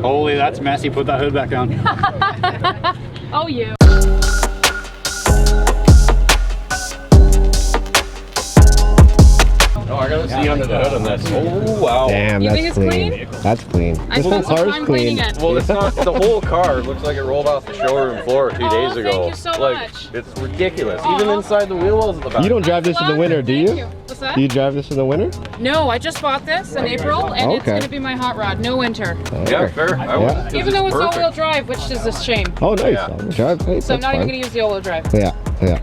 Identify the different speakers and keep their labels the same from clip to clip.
Speaker 1: Holy, that's messy. Put that hood back down.
Speaker 2: Oh, you.
Speaker 3: Oh, I gotta see under the hood on this. Oh, wow.
Speaker 4: Damn,
Speaker 2: You
Speaker 4: that's
Speaker 2: think it's
Speaker 4: clean.
Speaker 2: clean?
Speaker 4: That's clean.
Speaker 2: I
Speaker 4: This whole
Speaker 2: spent some
Speaker 4: car's
Speaker 2: time
Speaker 4: clean.
Speaker 2: cleaning it.
Speaker 3: Well, it's not the whole car. It looks like it rolled off the showroom floor 2 days ago.
Speaker 2: Thank you so
Speaker 3: like,
Speaker 2: much.
Speaker 3: It's ridiculous. Even inside the wheel wells at the back.
Speaker 4: You don't drive this in the winter, do
Speaker 2: Thank
Speaker 4: you?
Speaker 2: What's that?
Speaker 4: Do you drive this in the winter?
Speaker 2: No, I just bought this in April, and it's
Speaker 4: Okay.
Speaker 2: going to be my hot rod. No winter.
Speaker 3: Yeah, fair. I would, 'cause
Speaker 2: Even though it's
Speaker 3: perfect.
Speaker 2: all-wheel drive, which is a shame.
Speaker 4: Oh, nice.
Speaker 3: Yeah.
Speaker 4: Drive, hey,
Speaker 2: So I'm
Speaker 4: that's
Speaker 2: not even
Speaker 4: fine.
Speaker 2: going to use the all-wheel drive.
Speaker 4: Yeah, yeah.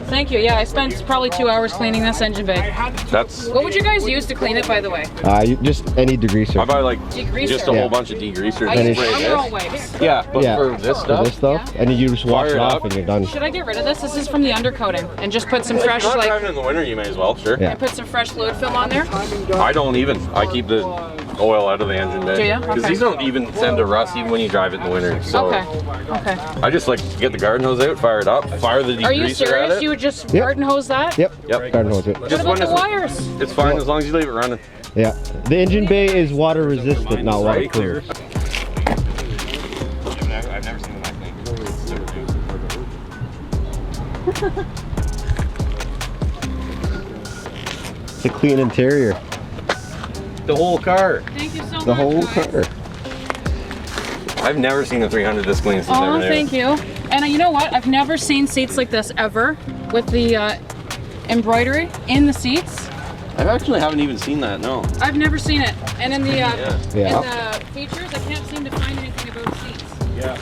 Speaker 2: Thank you. Yeah, I spent probably 2 hours cleaning this engine bay.
Speaker 3: That's.
Speaker 2: What would you guys use to clean it, by the way?
Speaker 4: You just any degreaser.
Speaker 3: I buy like
Speaker 2: Degreaser.
Speaker 3: just a
Speaker 4: Yeah.
Speaker 3: whole bunch of degreasers
Speaker 2: I
Speaker 3: and
Speaker 2: use
Speaker 3: spray
Speaker 2: Armor All
Speaker 3: this.
Speaker 2: wipes.
Speaker 3: Yeah, but
Speaker 4: Yeah.
Speaker 3: for this stuff,
Speaker 4: this stuff,
Speaker 2: Yeah.
Speaker 4: and you just wash
Speaker 3: Fire
Speaker 4: it
Speaker 3: it
Speaker 4: off
Speaker 3: up.
Speaker 4: and you're done.
Speaker 2: Should I get rid of this? This is from the undercoating, and just put some fresh,
Speaker 3: not
Speaker 2: like,
Speaker 3: driving in the winter, you may as well, sure.
Speaker 4: Yeah.
Speaker 2: and put some fresh fluid film on there.
Speaker 3: I don't even. I keep the oil out of the engine bay.
Speaker 2: Do ya?
Speaker 3: Because
Speaker 2: Okay.
Speaker 3: these don't even send to rust even when you drive it in the winter. So
Speaker 2: Okay. Okay.
Speaker 3: I just like get the garden hose out, fire it up, fire the degreaser
Speaker 2: Are you
Speaker 3: at
Speaker 2: serious?
Speaker 3: it.
Speaker 2: You would just
Speaker 4: Yep.
Speaker 2: garden hose that?
Speaker 4: Yep.
Speaker 3: Yep.
Speaker 4: Garden hose it.
Speaker 2: What
Speaker 3: Just
Speaker 2: about
Speaker 3: when
Speaker 2: the
Speaker 3: it's,
Speaker 2: wires?
Speaker 3: it's fine as long as you leave it running.
Speaker 4: Yeah. The engine bay is water resistant, not
Speaker 3: Right.
Speaker 4: waterproof.
Speaker 3: I've never seen that thing.
Speaker 4: It's a clean interior.
Speaker 3: The whole car.
Speaker 2: Thank you so much.
Speaker 4: The whole
Speaker 2: guys.
Speaker 4: car.
Speaker 3: I've never seen a 300 this clean since
Speaker 2: Oh,
Speaker 3: never there.
Speaker 2: thank you. And you know what? I've never seen seats like this ever, with the embroidery in the seats.
Speaker 3: I actually haven't even seen that, no.
Speaker 2: I've never seen it. And in the
Speaker 4: Yeah.
Speaker 2: in the features, I can't seem to find anything about seats.
Speaker 3: Yeah.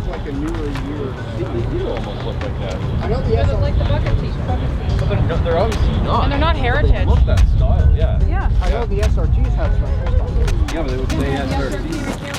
Speaker 1: like a newer year.
Speaker 3: They do almost look like that.
Speaker 1: I know the
Speaker 2: They look like the bucket seats.
Speaker 3: But they're obviously not.
Speaker 2: And they're not heritage.
Speaker 3: They look that style, yeah.
Speaker 2: Yeah.
Speaker 1: I know the SRTs have stuff.
Speaker 3: Yeah, but they would say
Speaker 2: Yeah,
Speaker 3: SRT.
Speaker 2: SRT right there.